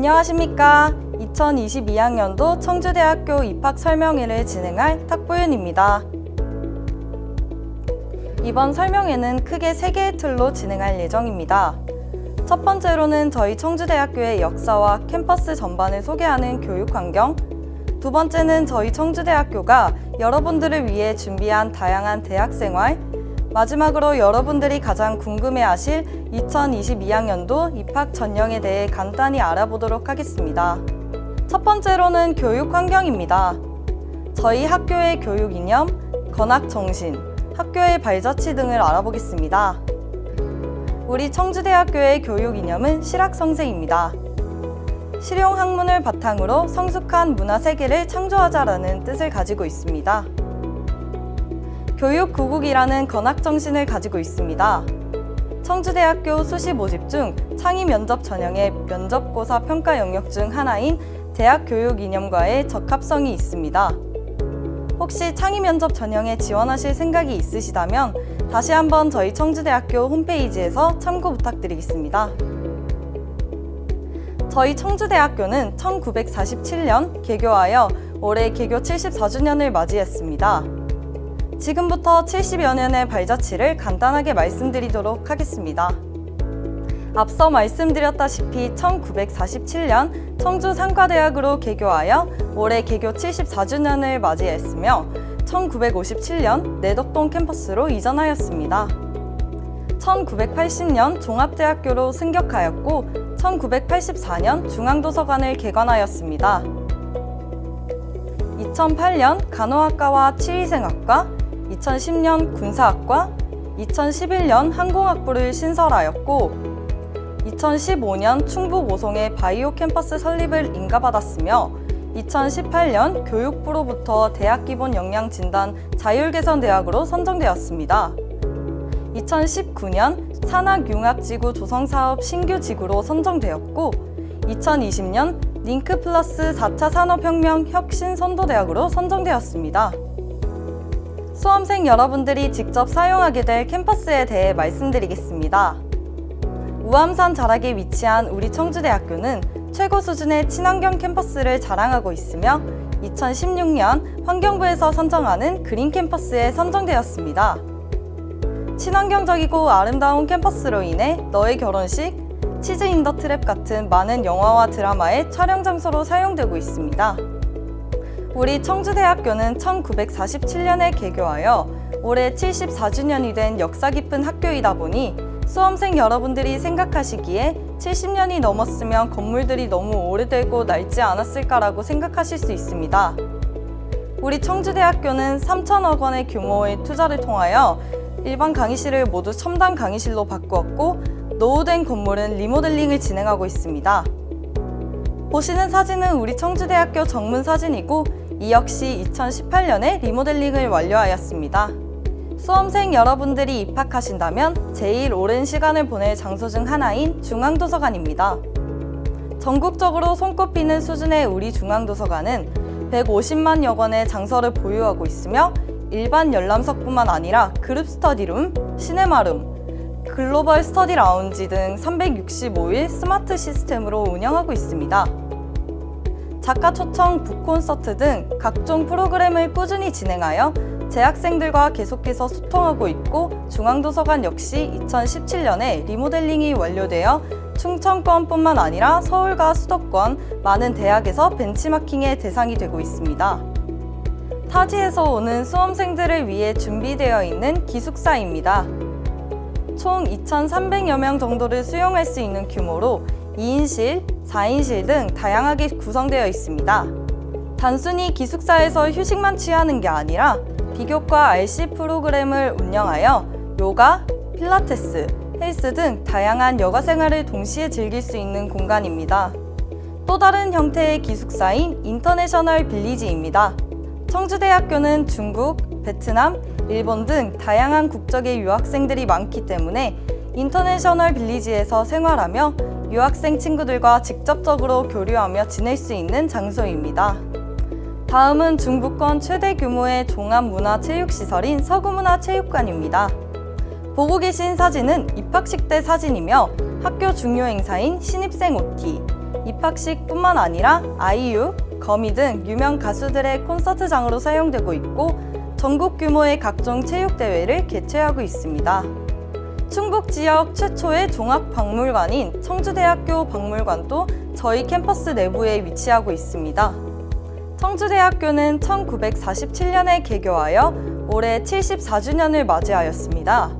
안녕하십니까. 2022학년도 청주대학교 입학 설명회를 진행할 탁보윤입니다. 이번 설명회는 크게 3개의 틀로 진행할 예정입니다. 첫 번째로는 저희 청주대학교의 역사와 캠퍼스 전반을 소개하는 교육환경, 두 번째는 저희 청주대학교가 여러분들을 위해 준비한 다양한 대학생활, 마지막으로 여러분들이 가장 궁금해하실 2022학년도 입학 전형에 대해 간단히 알아보도록 하겠습니다. 첫 번째로는 교육 환경입니다. 저희 학교의 교육 이념, 건학 정신, 학교의 발자취 등을 알아보겠습니다. 우리 청주대학교의 교육 이념은 실학성세입니다. 실용 학문을 바탕으로 성숙한 문화 세계를 창조하자라는 뜻을 가지고 있습니다. 교육 구국이라는 건학 정신을 가지고 있습니다. 청주대학교 수시 모집 중 창의 면접 전형의 면접고사 평가 영역 중 하나인 대학 교육 이념과의 적합성이 있습니다. 혹시 창의 면접 전형에 지원하실 생각이 있으시다면 다시 한번 저희 청주대학교 홈페이지에서 참고 부탁드리겠습니다. 저희 청주대학교는 1947년 개교하여 올해 개교 74주년을 맞이했습니다. 지금부터 70여 년의 발자취를 간단하게 말씀드리도록 하겠습니다. 앞서 말씀드렸다시피 1947년 청주상과대학으로 개교하여 올해 개교 74주년을 맞이했으며 1957년 내덕동 캠퍼스로 이전하였습니다. 1980년 종합대학교로 승격하였고 1984년 중앙도서관을 개관하였습니다. 2008년 간호학과와 치의생학과, 2010년 군사학과, 2011년 항공학부를 신설하였고 2015년 충북 오송의 바이오 캠퍼스 설립을 인가받았으며 2018년 교육부로부터 대학기본역량진단 자율개선대학으로 선정되었습니다. 2019년 산학융합지구 조성사업 신규지구로 선정되었고 2020년 링크 플러스 4차 산업혁명 혁신선도대학으로 선정되었습니다. 수험생 여러분들이 직접 사용하게 될 캠퍼스에 대해 말씀드리겠습니다. 우암산 자락에 위치한 우리 청주대학교는 최고 수준의 친환경 캠퍼스를 자랑하고 있으며 2016년 환경부에서 선정하는 그린 캠퍼스에 선정되었습니다. 친환경적이고 아름다운 캠퍼스로 인해 너의 결혼식, 치즈 인 더 트랩 같은 많은 영화와 드라마의 촬영 장소로 사용되고 있습니다. 우리 청주대학교는 1947년에 개교하여 올해 74주년이 된 역사 깊은 학교이다 보니 수험생 여러분들이 생각하시기에 70년이 넘었으면 건물들이 너무 오래되고 낡지 않았을까라고 생각하실 수 있습니다. 우리 청주대학교는 3천억 원의 규모의 투자를 통하여 일반 강의실을 모두 첨단 강의실로 바꾸었고 노후된 건물은 리모델링을 진행하고 있습니다. 보시는 사진은 우리 청주대학교 정문 사진이고 이 역시 2018년에 리모델링을 완료하였습니다. 수험생 여러분들이 입학하신다면 제일 오랜 시간을 보낼 장소 중 하나인 중앙도서관입니다. 전국적으로 손꼽히는 수준의 우리 중앙도서관은 150만여 권의 장서를 보유하고 있으며 일반 열람석뿐만 아니라 그룹 스터디룸, 시네마룸, 글로벌 스터디 라운지 등 365일 스마트 시스템으로 운영하고 있습니다. 작가 초청 북콘서트 등 각종 프로그램을 꾸준히 진행하여 재학생들과 계속해서 소통하고 있고 중앙도서관 역시 2017년에 리모델링이 완료되어 충청권뿐만 아니라 서울과 수도권 많은 대학에서 벤치마킹의 대상이 되고 있습니다. 타지에서 오는 수험생들을 위해 준비되어 있는 기숙사입니다. 총 2,300여 명 정도를 수용할 수 있는 규모로 2인실, 4인실 등 다양하게 구성되어 있습니다. 단순히 기숙사에서 휴식만 취하는 게 아니라 비교과 RC 프로그램을 운영하여 요가, 필라테스, 헬스 등 다양한 여가 생활을 동시에 즐길 수 있는 공간입니다. 또 다른 형태의 기숙사인 인터내셔널 빌리지입니다. 청주대학교는 중국, 베트남, 일본 등 다양한 국적의 유학생들이 많기 때문에 인터내셔널 빌리지에서 생활하며 유학생 친구들과 직접적으로 교류하며 지낼 수 있는 장소입니다. 다음은 중부권 최대 규모의 종합문화체육시설인 서구문화체육관입니다. 보고 계신 사진은 입학식 때 사진이며 학교 중요 행사인 신입생 OT, 입학식뿐만 아니라 아이유, 거미 등 유명 가수들의 콘서트장으로 사용되고 있고 전국 규모의 각종 체육대회를 개최하고 있습니다. 충북 지역 최초의 종합박물관인 청주대학교 박물관도 저희 캠퍼스 내부에 위치하고 있습니다. 청주대학교는 1947년에 개교하여 올해 74주년을 맞이하였습니다.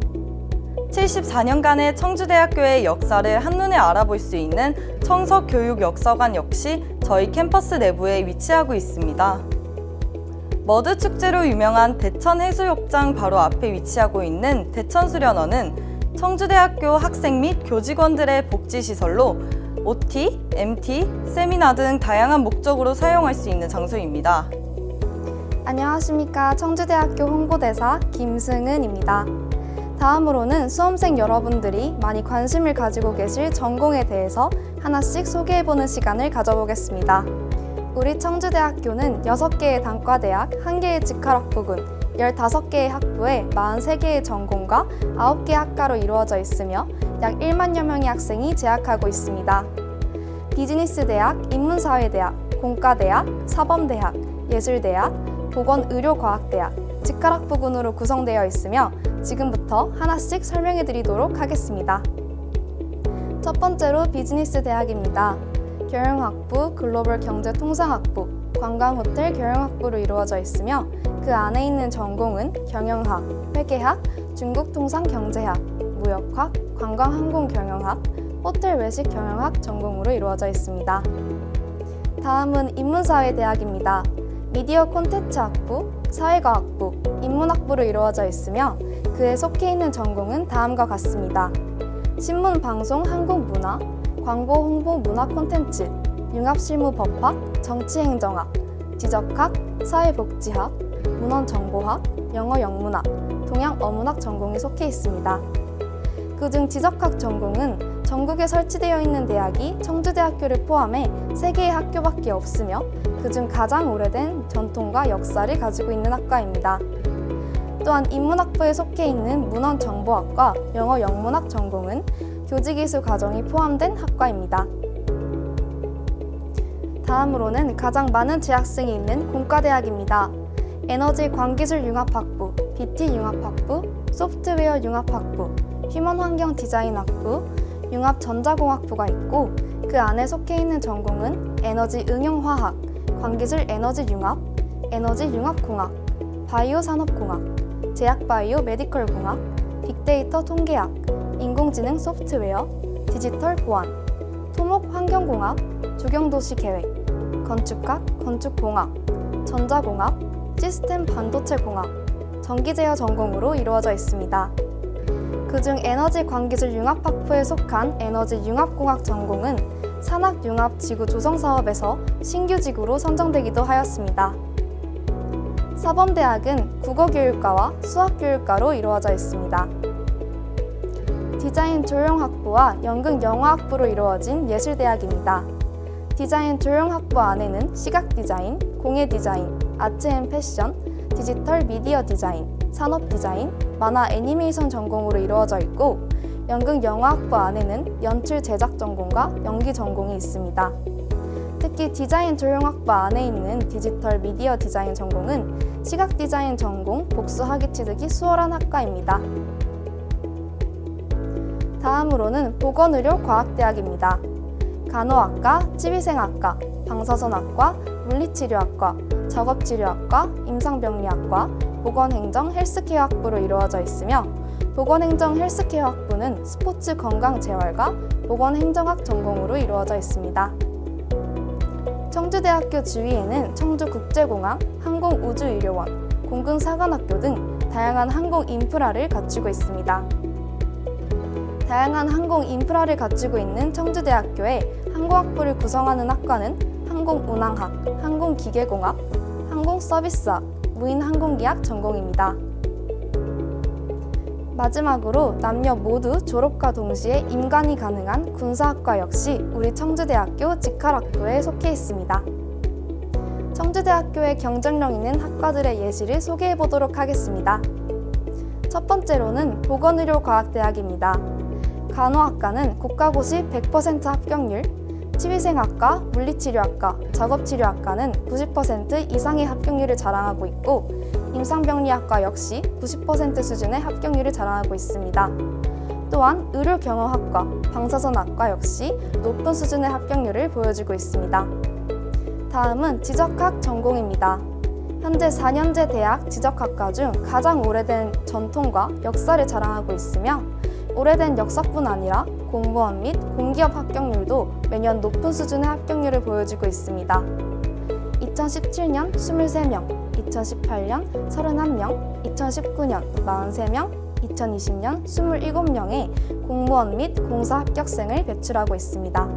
74년간의 청주대학교의 역사를 한눈에 알아볼 수 있는 청석교육역사관 역시 저희 캠퍼스 내부에 위치하고 있습니다. 머드 축제로 유명한 대천해수욕장 바로 앞에 위치하고 있는 대천수련원은 청주대학교 학생 및 교직원들의 복지시설로 OT, MT, 세미나 등 다양한 목적으로 사용할 수 있는 장소입니다. 안녕하십니까. 청주대학교 홍보대사 김승은입니다. 다음으로는 수험생 여러분들이 많이 관심을 가지고 계실 전공에 대해서 하나씩 소개해보는 시간을 가져보겠습니다. 우리 청주대학교는 6개의 단과대학, 1개의 직할학부군, 15개의 학부에 43개의 전공과 9개 학과로 이루어져 있으며 약 1만여 명의 학생이 재학하고 있습니다. 비즈니스대학, 인문사회대학, 공과대학, 사범대학, 예술대학, 보건의료과학대학, 직할학부군으로 구성되어 있으며 지금부터 하나씩 설명해 드리도록 하겠습니다. 첫 번째로 비즈니스대학입니다. 경영학부, 글로벌경제통상학부, 관광호텔 경영학부로 이루어져 있으며 그 안에 있는 전공은 경영학, 회계학, 중국통상경제학, 무역학, 관광항공경영학, 호텔외식 경영학 전공으로 이루어져 있습니다. 다음은 인문사회대학입니다. 미디어 콘텐츠학부, 사회과학부, 인문학부로 이루어져 있으며 그에 속해 있는 전공은 다음과 같습니다. 신문, 방송, 한국문화, 광고, 홍보, 문화 콘텐츠, 융합실무법학, 정치행정학, 지적학, 사회복지학, 문헌정보학, 영어 영문학, 동양어문학 전공이 속해 있습니다. 그중 지적학 전공은 전국에 설치되어 있는 대학이 청주대학교를 포함해 3개의 학교밖에 없으며 그중 가장 오래된 전통과 역사를 가지고 있는 학과입니다. 또한 인문학부에 속해 있는 문헌정보학과 영어 영문학 전공은 교직이수 과정이 포함된 학과입니다. 다음으로는 가장 많은 재학생이 있는 공과대학입니다. 에너지 광기술 융합학부, BT 융합학부, 소프트웨어 융합학부, 휴먼환경 디자인학부, 융합전자공학부가 있고 그 안에 속해 있는 전공은 에너지 응용화학, 광기술 에너지 융합, 에너지 융합공학, 바이오 산업공학, 제약바이오 메디컬공학, 빅데이터 통계학, 인공지능 소프트웨어, 디지털 보안, 토목 환경공학, 조경도시 계획, 건축학, 건축공학, 전자공학, 시스템 반도체공학, 전기제어 전공으로 이루어져 있습니다. 그중 에너지 광기술 융합학부에 속한 에너지 융합공학 전공은 산학융합지구 조성사업에서 신규지구로 선정되기도 하였습니다. 사범대학은 국어교육과와 수학교육과로 이루어져 있습니다. 디자인 조형학부와 연극영화학부로 이루어진 예술대학입니다. 디자인 조형학부 안에는 시각디자인, 공예디자인, 아트앤패션, 디지털 미디어 디자인, 산업디자인, 만화 애니메이션 전공으로 이루어져 있고 연극영화학부 안에는 연출 제작 전공과 연기 전공이 있습니다. 특히 디자인 조형학부 안에 있는 디지털 미디어 디자인 전공은 시각 디자인 전공 복수학위 취득이 수월한 학과입니다. 다음으로는 보건의료과학대학입니다. 간호학과, 치비생학과, 방사선학과, 물리치료학과, 작업치료학과, 임상병리학과, 보건행정 헬스케어학부로 이루어져 있으며 보건행정 헬스케어학부는 스포츠 건강재활과 보건행정학 전공으로 이루어져 있습니다. 청주대학교 주위에는 청주국제공항, 항공우주의료원, 공군사관학교 등 다양한 항공 인프라를 갖추고 있습니다. 다양한 항공 인프라를 갖추고 있는 청주대학교의 항공학부를 구성하는 학과는 항공운항학, 항공기계공학, 항공서비스학, 무인항공기학 전공입니다. 마지막으로 남녀 모두 졸업과 동시에 임관이 가능한 군사학과 역시 우리 청주대학교 직할학부에 속해 있습니다. 청주대학교의 경쟁력 있는 학과들의 예시를 소개해 보도록 하겠습니다. 첫 번째로는 보건의료과학대학입니다. 간호학과는 국가고시 100% 합격률, 치위생학과, 물리치료학과, 작업치료학과는 90% 이상의 합격률을 자랑하고 있고 임상병리학과 역시 90% 수준의 합격률을 자랑하고 있습니다. 또한 의료경영학과, 방사선학과 역시 높은 수준의 합격률을 보여주고 있습니다. 다음은 지적학 전공입니다. 현재 4년제 대학 지적학과 중 가장 오래된 전통과 역사를 자랑하고 있으며 오래된 역사뿐 아니라 공무원 및 공기업 합격률도 매년 높은 수준의 합격률을 보여주고 있습니다. 2017년 23명, 2018년 31명, 2019년 43명, 2020년 27명의 공무원 및 공사 합격생을 배출하고 있습니다.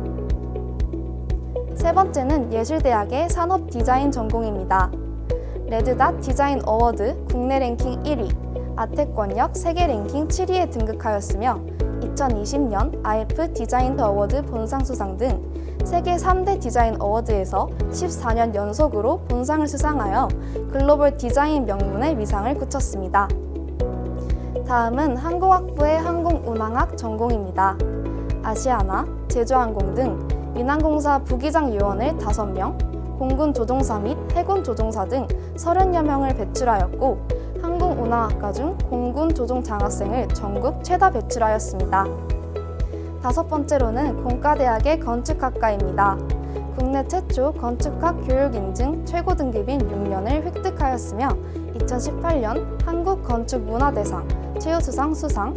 세 번째는 예술대학의 산업디자인 전공입니다. 레드닷 디자인 어워드 국내 랭킹 1위, 아태권역 세계 랭킹 7위에 등극하였으며 2020년 IF 디자인 어워드 본상 수상 등 세계 3대 디자인 어워드에서 14년 연속으로 본상을 수상하여 글로벌 디자인 명문의 위상을 굳혔습니다. 다음은 항공학부의 항공운항학 전공입니다. 아시아나, 제주항공 등 민항공사 부기장 요원을 5명, 공군 조종사 및 해군 조종사 등 30여 명을 배출하였고 항공운항학과 중 공군 조종 장학생을 전국 최다 배출하였습니다. 다섯 번째로는 공과대학의 건축학과입니다. 국내 최초 건축학 교육 인증 최고 등급인 6년을 획득하였으며 2018년 한국건축문화대상 최우수상 수상,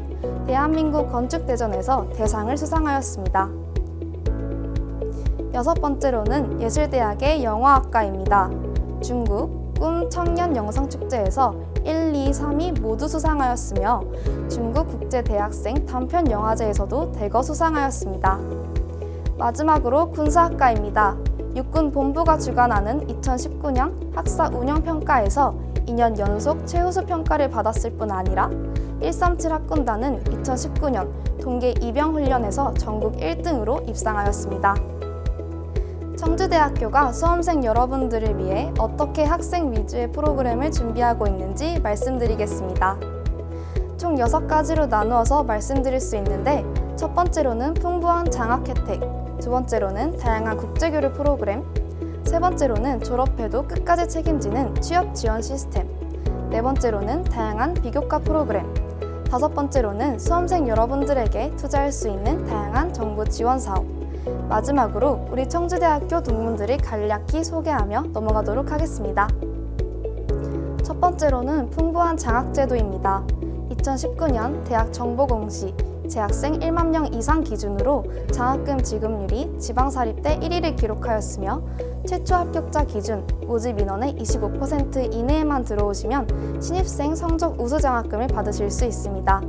대한민국 건축대전에서 대상을 수상하였습니다. 여섯 번째로는 예술대학의 영화학과입니다. 중국 꿈 청년 영상축제에서 1, 2, 3위 모두 수상하였으며 중국 국제대학생 단편영화제에서도 대거 수상하였습니다. 마지막으로 군사학과입니다. 육군본부가 주관하는 2019년 학사 운영평가에서 2년 연속 최우수 평가를 받았을 뿐 아니라 137 학군단은 2019년 동계 입영훈련에서 전국 1등으로 입상하였습니다. 청주대학교가 수험생 여러분들을 위해 어떻게 학생 위주의 프로그램을 준비하고 있는지 말씀드리겠습니다. 총 6가지로 나누어서 말씀드릴 수 있는데 첫 번째로는 풍부한 장학 혜택, 두 번째로는 다양한 국제교류 프로그램, 세 번째로는 졸업해도 끝까지 책임지는 취업 지원 시스템, 네 번째로는 다양한 비교과 프로그램, 다섯 번째로는 수험생 여러분들에게 투자할 수 있는 다양한 정부 지원 사업, 마지막으로 우리 청주대학교 동문들을 간략히 소개하며 넘어가도록 하겠습니다. 첫 번째로는 풍부한 장학제도입니다. 2019년 대학 정보공시 재학생 1만 명 이상 기준으로 장학금 지급률이 지방사립대 1위를 기록하였으며 최초 합격자 기준 모집 인원의 25% 이내에만 들어오시면 신입생 성적 우수 장학금을 받으실 수 있습니다.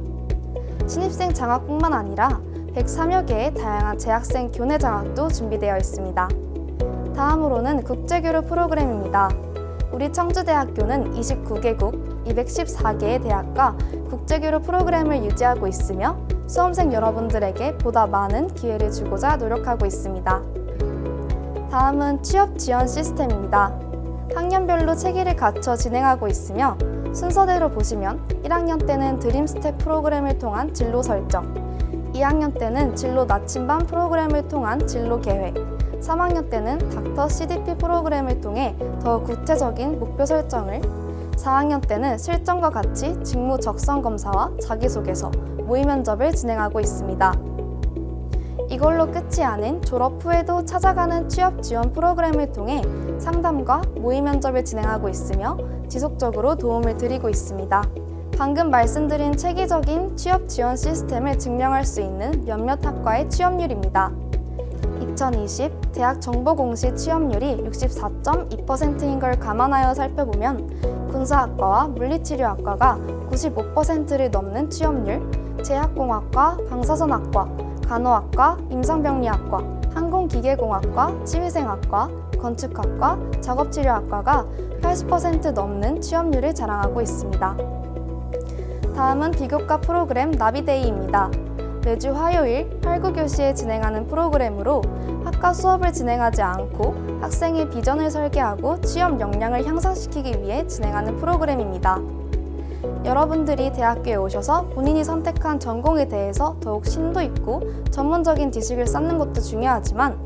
신입생 장학뿐만 아니라 103여 개의 다양한 재학생 교내 장학도 준비되어 있습니다. 다음으로는 국제교류 프로그램입니다. 우리 청주대학교는 29개국 214개의 대학과 국제교류 프로그램을 유지하고 있으며 수험생 여러분들에게 보다 많은 기회를 주고자 노력하고 있습니다. 다음은 취업 지원 시스템입니다. 학년별로 체계를 갖춰 진행하고 있으며 순서대로 보시면 1학년 때는 드림스텝 프로그램을 통한 진로 설정, 2학년 때는 진로 나침반 프로그램을 통한 진로 계획, 3학년 때는 닥터 CDP 프로그램을 통해 더 구체적인 목표 설정을, 4학년 때는 실전과 같이 직무 적성 검사와 자기소개서, 모의 면접을 진행하고 있습니다. 이걸로 끝이 아닌 졸업 후에도 찾아가는 취업 지원 프로그램을 통해 상담과 모의 면접을 진행하고 있으며 지속적으로 도움을 드리고 있습니다. 방금 말씀드린 체계적인 취업 지원 시스템을 증명할 수 있는 몇몇 학과의 취업률입니다. 2020 대학 정보공시 취업률이 64.2%인 걸 감안하여 살펴보면 군사학과와 물리치료학과가 95%를 넘는 취업률, 제약공학과, 방사선학과, 간호학과, 임상병리학과, 항공기계공학과, 치위생학과, 건축학과, 작업치료학과가 80% 넘는 취업률을 자랑하고 있습니다. 다음은 비교과 프로그램 나비데이입니다. 매주 화요일 8, 9교시에 진행하는 프로그램으로 학과 수업을 진행하지 않고 학생의 비전을 설계하고 취업 역량을 향상시키기 위해 진행하는 프로그램입니다. 여러분들이 대학교에 오셔서 본인이 선택한 전공에 대해서 더욱 심도 있고 전문적인 지식을 쌓는 것도 중요하지만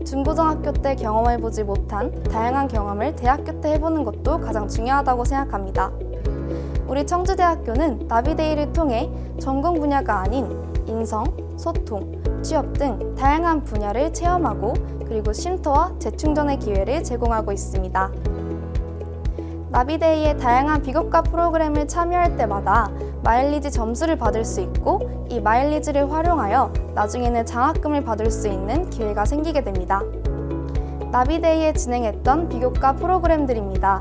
중고등학교 때 경험해보지 못한 다양한 경험을 대학교 때 해보는 것도 가장 중요하다고 생각합니다. 우리 청주대학교는 나비데이를 통해 전공 분야가 아닌 인성, 소통, 취업 등 다양한 분야를 체험하고 그리고 쉼터와 재충전의 기회를 제공하고 있습니다. 나비데이의 다양한 비교과 프로그램을 참여할 때마다 마일리지 점수를 받을 수 있고 이 마일리지를 활용하여 나중에는 장학금을 받을 수 있는 기회가 생기게 됩니다. 나비데이에 진행했던 비교과 프로그램들입니다.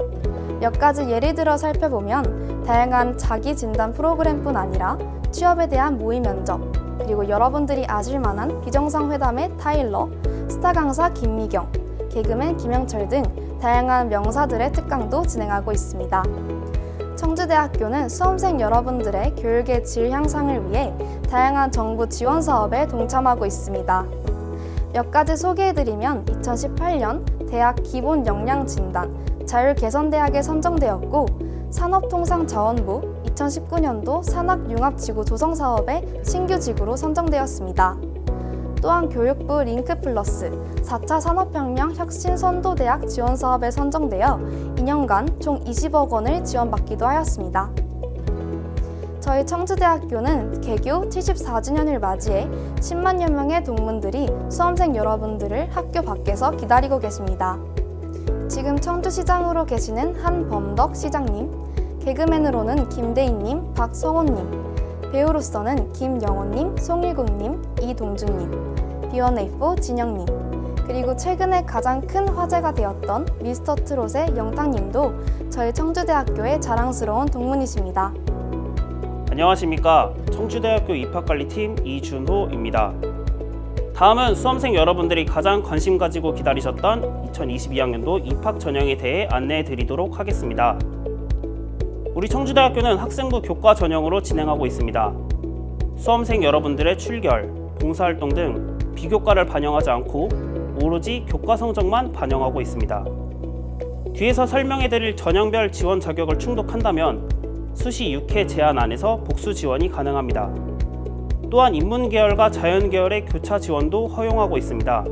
몇 가지 예를 들어 살펴보면 다양한 자기 진단 프로그램뿐 아니라 취업에 대한 모의 면접, 그리고 여러분들이 아실 만한 비정상 회담의 타일러, 스타 강사 김미경, 개그맨 김영철 등 다양한 명사들의 특강도 진행하고 있습니다. 청주대학교는 수험생 여러분들의 교육의 질 향상을 위해 다양한 정부 지원 사업에 동참하고 있습니다. 몇 가지 소개해드리면 2018년 대학 기본 역량 진단 자율개선대학에 선정되었고 산업통상자원부 2019년도 산학융합지구 조성사업의 신규 지구로 선정되었습니다. 또한 교육부 링크플러스 4차 산업혁명 혁신선도대학 지원사업에 선정되어 2년간 총 20억 원을 지원받기도 하였습니다. 저희 청주대학교는 개교 74주년을 맞이해 10만여 명의 동문들이 수험생 여러분들을 학교 밖에서 기다리고 계십니다. 지금 청주시장으로 계시는 한범덕 시장님, 개그맨으로는 김대인님, 박성호님, 배우로서는 김영호님, 송일국님, 이동준님, B1A4 진영님, 그리고 최근에 가장 큰 화제가 되었던 미스터 트롯의 영탁님도 저희 청주대학교의 자랑스러운 동문이십니다. 안녕하십니까. 청주대학교 입학관리팀 이준호입니다. 다음은 수험생 여러분들이 가장 관심 가지고 기다리셨던 2022학년도 입학 전형에 대해 안내해 드리도록 하겠습니다. 우리 청주대학교는 학생부 교과 전형으로 진행하고 있습니다. 수험생 여러분들의 출결, 봉사활동 등 비교과를 반영하지 않고 오로지 교과 성적만 반영하고 있습니다. 뒤에서 설명해드릴 전형별 지원 자격을 충족한다면 수시 6회 제한 안에서 복수 지원이 가능합니다. 또한 인문계열과 자연계열의 교차 지원도 허용하고 있습니다.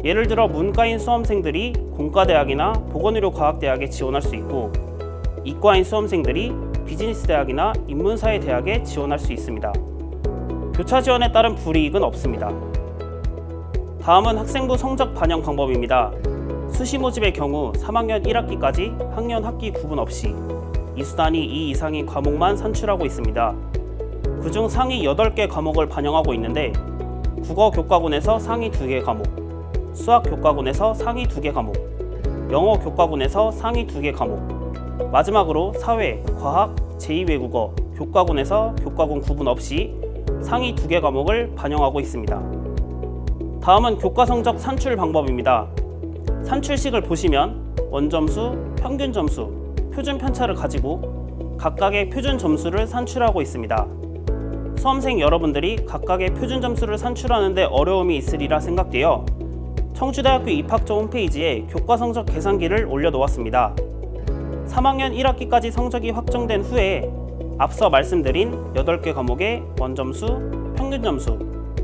예를 들어 문과인 수험생들이 공과대학이나 보건의료과학대학에 지원할 수 있고 이과인 수험생들이 비즈니스대학이나 인문사회대학에 지원할 수 있습니다. 교차 지원에 따른 불이익은 없습니다. 다음은 학생부 성적 반영 방법입니다. 수시 모집의 경우 3학년 1학기까지 학년 학기 구분 없이 이수단위 2 이상인 과목만 산출하고 있습니다. 그중 상위 8개 과목을 반영하고 있는데 국어 교과군에서 상위 2개 과목, 수학 교과군에서 상위 2개 과목, 영어 교과군에서 상위 2개 과목, 마지막으로 사회, 과학, 제2외국어 교과군에서 교과군 구분 없이 상위 2개 과목을 반영하고 있습니다. 다음은 교과 성적 산출 방법입니다. 산출식을 보시면 원점수, 평균 점수, 표준 편차를 가지고 각각의 표준 점수를 산출하고 있습니다. 수험생 여러분들이 각각의 표준 점수를 산출하는데 어려움이 있으리라 생각되어 청주대학교 입학처 홈페이지에 교과 성적 계산기를 올려놓았습니다. 3학년 1학기까지 성적이 확정된 후에 앞서 말씀드린 8개 과목의 원점수, 평균 점수,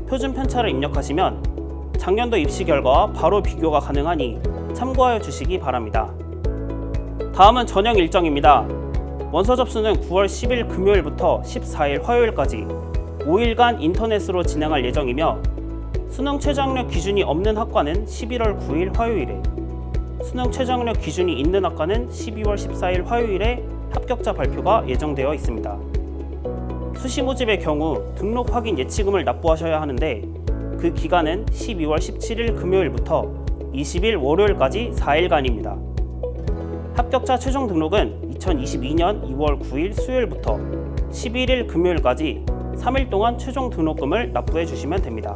표준 편차를 입력하시면 작년도 입시 결과와 바로 비교가 가능하니 참고하여 주시기 바랍니다. 다음은 전형 일정입니다. 원서 접수는 9월 10일 금요일부터 14일 화요일까지 5일간 인터넷으로 진행할 예정이며 수능 최저학력 기준이 없는 학과는 11월 9일 화요일에, 수능 최저학력 기준이 있는 학과는 12월 14일 화요일에 합격자 발표가 예정되어 있습니다. 수시 모집의 경우 등록 확인 예치금을 납부하셔야 하는데 그 기간은 12월 17일 금요일부터 20일 월요일까지 4일간입니다. 합격자 최종 등록은 2022년 2월 9일 수요일부터 11일 금요일까지 3일 동안 최종 등록금을 납부해 주시면 됩니다.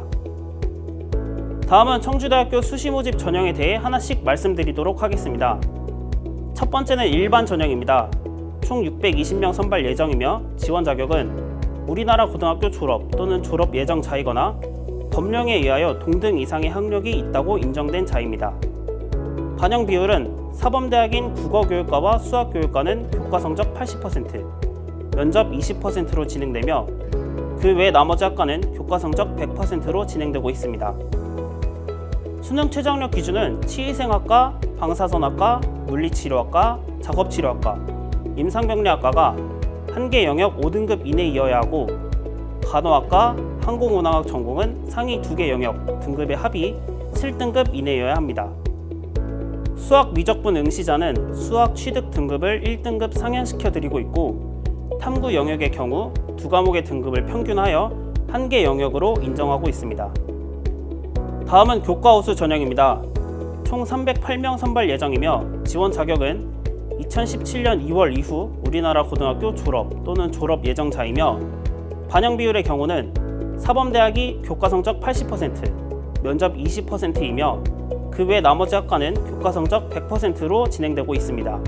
다음은 청주대학교 수시 모집 전형에 대해 하나씩 말씀드리도록 하겠습니다. 첫 번째는 일반 전형입니다. 총 620명 선발 예정이며 지원 자격은 우리나라 고등학교 졸업 또는 졸업 예정자이거나 법령에 의하여 동등 이상의 학력이 있다고 인정된 자입니다. 반영 비율은 사범대학인 국어교육과와 수학교육과는 교과 성적 80%, 면접 20%로 진행되며 그 외 나머지 학과는 교과 성적 100%로 진행되고 있습니다. 수능 최저학력 기준은 치의생학과, 방사선학과, 물리치료학과, 작업치료학과, 임상병리학과가 한 개 영역 5등급 이내이어야 하고 간호학과, 항공운항학 전공은 상위 2개 영역 등급의 합이 7등급 이내여야 합니다. 수학 미적분 응시자는 수학 취득 등급을 1등급 상향시켜드리고 있고 탐구 영역의 경우 2과목의 등급을 평균하여 한 개 영역으로 인정하고 있습니다. 다음은 교과우수 전형입니다. 총 308명 선발 예정이며 지원 자격은 2017년 2월 이후 우리나라 고등학교 졸업 또는 졸업 예정자이며 반영 비율의 경우는 사범대학이 교과 성적 80%, 면접 20%이며 그 외 나머지 학과는 교과 성적 100%로 진행되고 있습니다.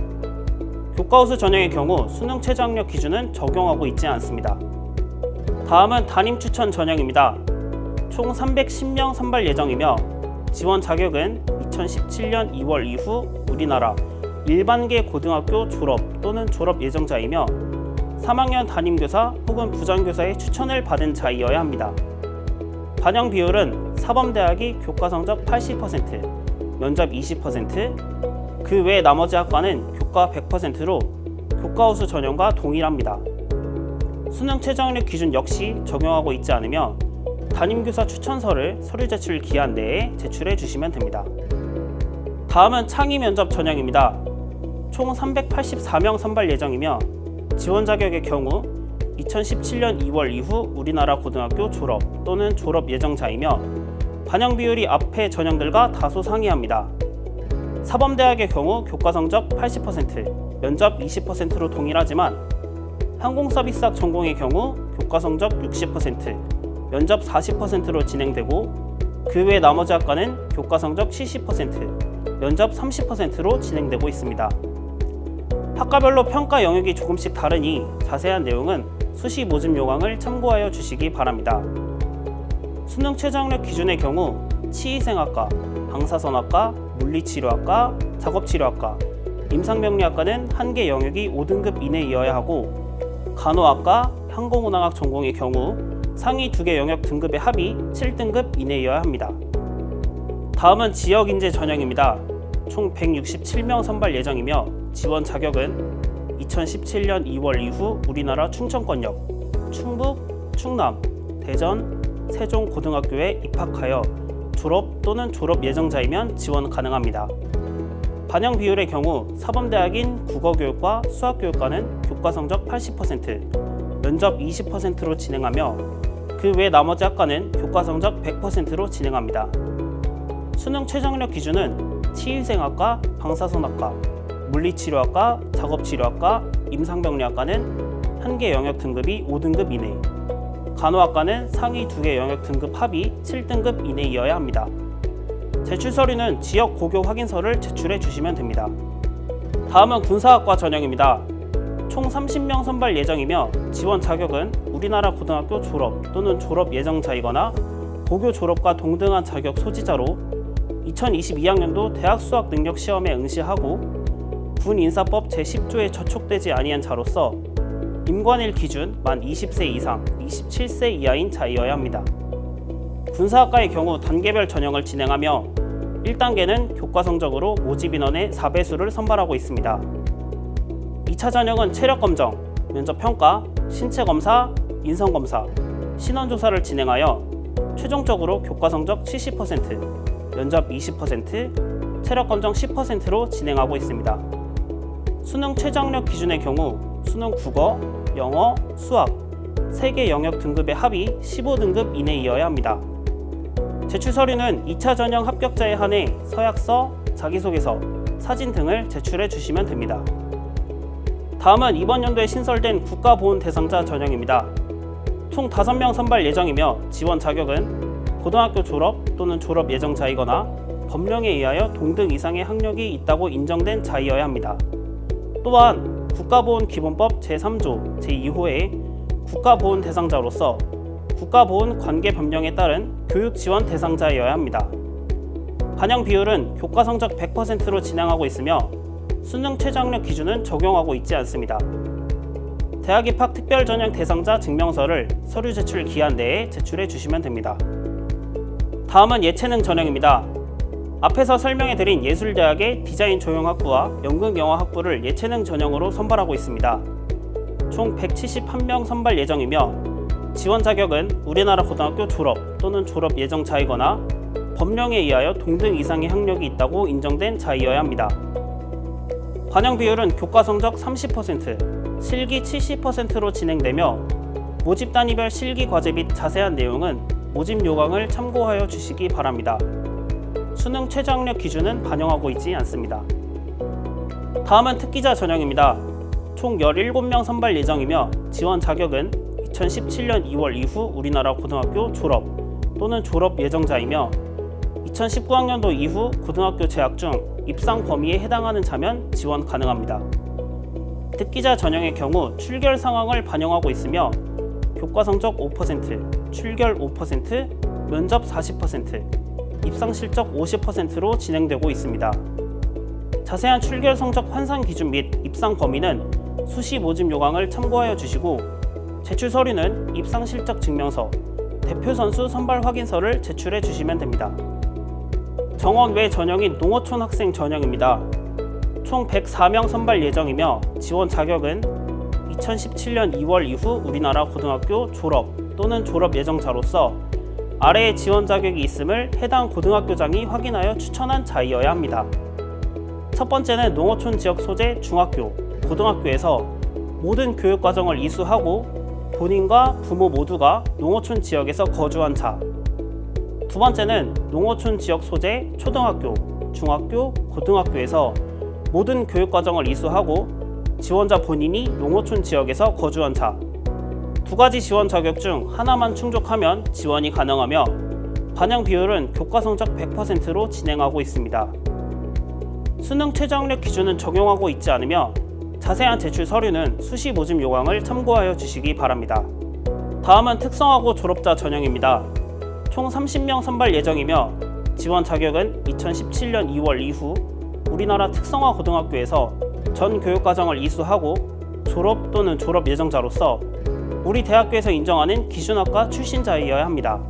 교과우수 전형의 경우 수능 최저학력 기준은 적용하고 있지 않습니다. 다음은 담임 추천 전형입니다. 총 310명 선발 예정이며 지원 자격은 2017년 2월 이후 우리나라 일반계 고등학교 졸업 또는 졸업 예정자이며 3학년 담임교사 혹은 부장교사의 추천을 받은 자이어야 합니다. 반영 비율은 사범대학이 교과 성적 80%, 면접 20%, 그 외 나머지 학과는 교과 100%로 교과우수 전형과 동일합니다. 수능 최저학력 기준 역시 적용하고 있지 않으며 담임교사 추천서를 서류 제출 기한 내에 제출해 주시면 됩니다. 다음은 창의 면접 전형입니다. 총 384명 선발 예정이며 지원 자격의 경우 2017년 2월 이후 우리나라 고등학교 졸업 또는 졸업 예정자이며 반영 비율이 앞의 전형들과 다소 상이합니다. 사범대학의 경우 교과 성적 80%, 면접 20%로 동일하지만 항공서비스학 전공의 경우 교과 성적 60%, 면접 40%로 진행되고 그 외 나머지 학과는 교과 성적 70%, 면접 30%로 진행되고 있습니다. 학과별로 평가 영역이 조금씩 다르니 자세한 내용은 수시 모집 요강을 참고하여 주시기 바랍니다. 수능 최저학력 기준의 경우 치의생학과, 방사선학과, 물리치료학과, 작업치료학과, 임상병리학과는 한 개 영역이 5등급 이내이어야 하고 간호학과, 항공운항학 전공의 경우 상위 2개 영역 등급의 합이 7등급 이내이어야 합니다. 다음은 지역인재 전형입니다. 총 167명 선발 예정이며 지원 자격은 2017년 2월 이후 우리나라 충청권역, 충북, 충남, 대전, 세종 고등학교에 입학하여 졸업 또는 졸업 예정자이면 지원 가능합니다. 반영 비율의 경우 사범대학인 국어교육과 수학교육과는 교과 성적 80%, 면접 20%로 진행하며 그 외 나머지 학과는 교과 성적 100%로 진행합니다. 수능 최저학력 기준은 치의생학과, 방사선학과, 물리치료학과, 작업치료학과, 임상병리학과는 한 개 영역 등급이 5등급 이내, 간호학과는 상위 2개 영역 등급 합이 7등급 이내이어야 합니다. 제출 서류는 지역 고교 확인서를 제출해 주시면 됩니다. 다음은 군사학과 전형입니다. 총 30명 선발 예정이며 지원 자격은 우리나라 고등학교 졸업 또는 졸업 예정자이거나 고교 졸업과 동등한 자격 소지자로 2022학년도 대학 수학 능력 시험에 응시하고 군인사법 제10조에 저촉되지 아니한 자로서 임관일 기준 만 20세 이상, 27세 이하인 자이어야 합니다. 군사학과의 경우 단계별 전형을 진행하며 1단계는 교과 성적으로 모집 인원의 4배수를 선발하고 있습니다. 2차 전형은 체력검정, 면접평가, 신체검사, 인성검사, 신원조사를 진행하여 최종적으로 교과 성적 70%, 면접 20%, 체력검정 10%로 진행하고 있습니다. 수능 최저학력 기준의 경우 수능 국어, 영어, 수학 3개 영역 등급의 합이 15등급 이내이어야 합니다. 제출 서류는 2차 전형 합격자에 한해 서약서, 자기소개서, 사진 등을 제출해 주시면 됩니다. 다음은 이번 연도에 신설된 국가보훈 대상자 전형입니다. 총 5명 선발 예정이며 지원 자격은 고등학교 졸업 또는 졸업 예정자이거나 법령에 의하여 동등 이상의 학력이 있다고 인정된 자이어야 합니다. 또한 국가보훈기본법 제3조 제2호의 국가보훈 대상자로서 국가보훈 관계 변경에 따른 교육 지원 대상자여야 합니다. 반영 비율은 교과 성적 100%로 진행하고 있으며 수능 최저학력 기준은 적용하고 있지 않습니다. 대학 입학 특별 전형 대상자 증명서를 서류 제출 기한 내에 제출해 주시면 됩니다. 다음은 예체능 전형입니다. 앞에서 설명해드린 예술대학의 디자인 조형학부와 연극영화학부를 예체능 전형으로 선발하고 있습니다. 총 171명 선발 예정이며 지원 자격은 우리나라 고등학교 졸업 또는 졸업 예정자이거나 법령에 의하여 동등 이상의 학력이 있다고 인정된 자이어야 합니다. 반영 비율은 교과 성적 30%, 실기 70%로 진행되며 모집 단위별 실기 과제 및 자세한 내용은 모집 요강을 참고하여 주시기 바랍니다. 수능 최저학력 기준은 반영하고 있지 않습니다. 다음은 특기자 전형입니다. 총 17명 선발 예정이며 지원 자격은 2017년 2월 이후 우리나라 고등학교 졸업 또는 졸업 예정자이며 2019학년도 이후 고등학교 재학 중 입상 범위에 해당하는 자면 지원 가능합니다. 특기자 전형의 경우 출결 상황을 반영하고 있으며 교과 성적 5%, 출결 5%, 면접 40%, 입상 실적 50%로 진행되고 있습니다. 자세한 출결 성적 환산 기준 및 입상 범위는 수시 모집 요강을 참고하여 주시고 제출 서류는 입상 실적 증명서, 대표 선수 선발 확인서를 제출해 주시면 됩니다. 정원 외 전형인 농어촌 학생 전형입니다. 총 104명 선발 예정이며 지원 자격은 2017년 2월 이후 우리나라 고등학교 졸업 또는 졸업 예정자로서 아래의 지원 자격이 있음을 해당 고등학교장이 확인하여 추천한 자이어야 합니다. 첫 번째는 농어촌 지역 소재 중학교, 고등학교에서 모든 교육과정을 이수하고 본인과 부모 모두가 농어촌 지역에서 거주한 자. 두 번째는 농어촌 지역 소재 초등학교, 중학교, 고등학교에서 모든 교육과정을 이수하고 지원자 본인이 농어촌 지역에서 거주한 자. 두 가지 지원 자격 중 하나만 충족하면 지원이 가능하며 반영 비율은 교과 성적 100%로 진행하고 있습니다. 수능 최저학력 기준은 적용하고 있지 않으며 자세한 제출 서류는 수시 모집 요강을 참고하여 주시기 바랍니다. 다음은 특성화고 졸업자 전형입니다. 총 30명 선발 예정이며 지원 자격은 2017년 2월 이후 우리나라 특성화 고등학교에서 전 교육과정을 이수하고 졸업 또는 졸업 예정자로서 우리 대학교에서 인정하는 기준학과 출신자이어야 합니다.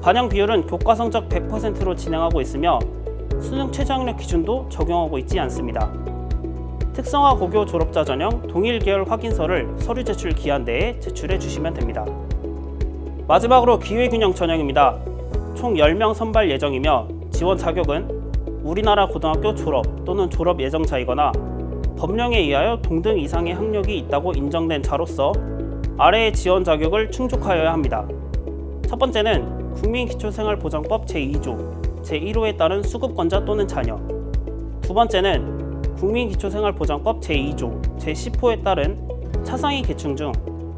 반영 비율은 교과 성적 100%로 진행하고 있으며 수능 최저학력 기준도 적용하고 있지 않습니다. 특성화 고교 졸업자 전형 동일 계열 확인서를 서류 제출 기한 내에 제출해 주시면 됩니다. 마지막으로 기회균형 전형입니다. 총 10명 선발 예정이며 지원 자격은 우리나라 고등학교 졸업 또는 졸업 예정자이거나 법령에 의하여 동등 이상의 학력이 있다고 인정된 자로서 아래의 지원 자격을 충족하여야 합니다. 첫 번째는 국민기초생활보장법 제2조, 제1호에 따른 수급권자 또는 자녀. 두 번째는 국민기초생활보장법 제2조, 제10호에 따른 차상위 계층 중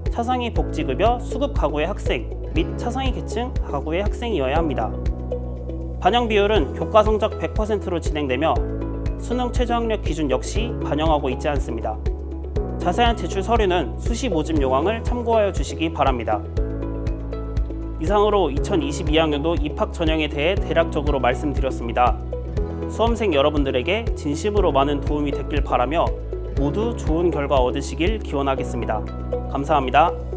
차상위 복지급여 수급 가구의 학생 및 차상위 계층 가구의 학생이어야 합니다. 반영 비율은 교과 성적 100%로 진행되며 수능 최저학력 기준 역시 반영하고 있지 않습니다. 자세한 제출 서류는 수시 모집 요강을 참고하여 주시기 바랍니다. 이상으로 2022학년도 입학 전형에 대해 대략적으로 말씀드렸습니다. 수험생 여러분들에게 진심으로 많은 도움이 됐길 바라며 모두 좋은 결과 얻으시길 기원하겠습니다. 감사합니다.